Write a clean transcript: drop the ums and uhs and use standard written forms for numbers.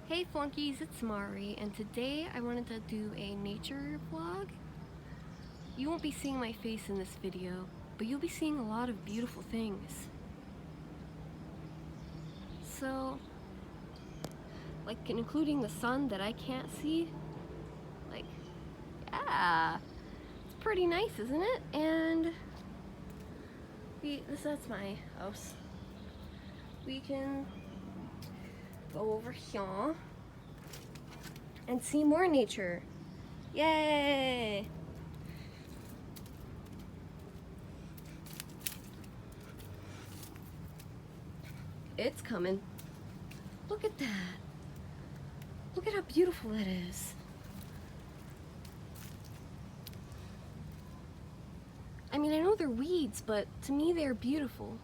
Hey Flunkies, it's Mari, and today I wanted to do a nature vlog. You won't be seeing my face in this video, but you'll be seeing a lot of beautiful things. So, like including the sun that I can't see, like, yeah, it's pretty nice, isn't it? And that's my house. We can go over here and see more nature. Yay! It's coming. Look at that. Look at how beautiful that is. I mean, I know they're weeds, but to me they're beautiful.